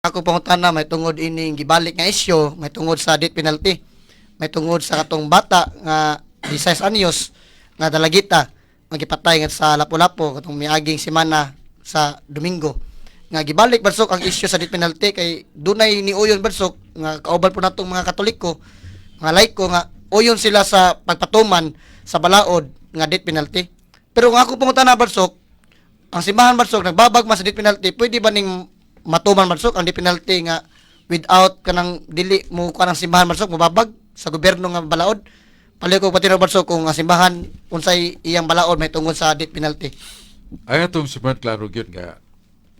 Ako pangutana may tungod ining gibalik nga isyu, may tungod sa death penalty, may tungod sa katong bata nga 16 anyos nga dalagita nga gipatay nga sa Lapu-Lapu katong miaging semana sa Domingo. Nga gibalik badsok ang isyu sa death penalty kay dunay niuyon badsok nga kauban po natong mga Katoliko, mga laiko nga uyon sila sa pagpatuman sa balaod nga death penalty. Pero kung ako pangutana badsok, ang simbahan badsok nagbabag man sa death penalty, pwede ba ning matuman badsok ang death penalty nga without kanang dili mo kanang simbahan badsok mobabag sa gobyerno nga balaod? Pali ko pati badsok kung ang simbahan unsay iyang balaod may tungod sa death penalty. Ay atong simbahan klaro gyud nga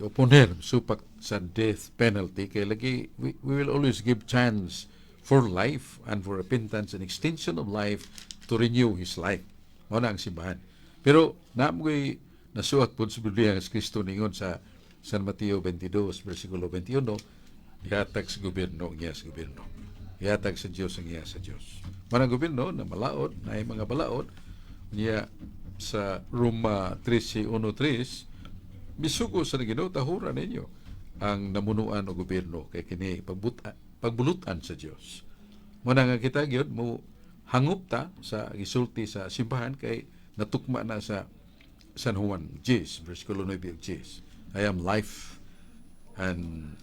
oponer supak sa death penalty kay lagi we will always give chance for life and for repentance and extension of life to renew his life. Mao na ang simbahan. Pero namoy nasuat pud sa Biblia nga si Kristo ningon sa San Mateo 22 versikulo 21, ihatag sa gobyerno ang iya sa gobyerno. Ihatag sa Dios ang iya sa Dios. Manang gobyerno na malaod, na ay mga balaod niya sa Roma 13:1-3, misugo sa Ginoo tahuran ninyo ang namunuan o gobyerno kay kini pagbulutan sa Dios. Muna nga kita gyud mo hangup ta sa gisulti sa simbahan kay natukma na sa San Juan 10 versikulo 9 ug 10. I am life and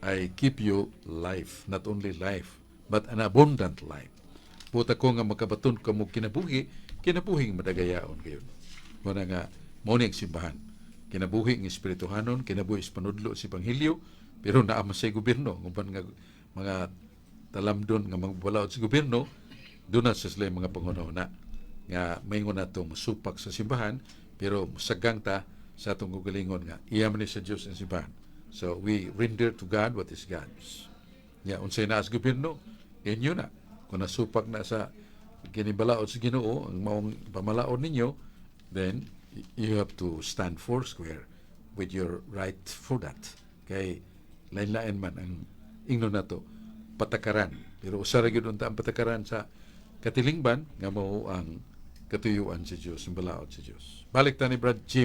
I keep you life, not only life but an abundant life. Puta ko nga makabaton ka mo kinabuhing madagayaon kayo. Muna nga mao ni ang simbahan. Kinabuhi ng espirituhanon, kinabuhi sa panudlo sa Ebanghelyo, pero naa man sa gobyerno, nguban nga mga talamdon nga mga balaod sa gobyerno, doon na sa sila mga pangunahuna nga mayngon nato masupak sa simbahan, pero sagang ta sa atong gugalingon nga iya man ni sa Dios ang simbahan. So we render to God what is God's. Ya unsay naa sa gobyerno, inyo na. Kung nasupak na sa kinibalaod sa Ginoo ang maong pamalaod ninyo, then you have to stand four square with your right for that. Kay lain-lain man ang ingnon nato patakaran. Pero usara gyud unta ang patakaran sa katilingban nga mao ang katuyuan sa Dios, ang balaod sa Dios. Balik ta ni Brad Jim.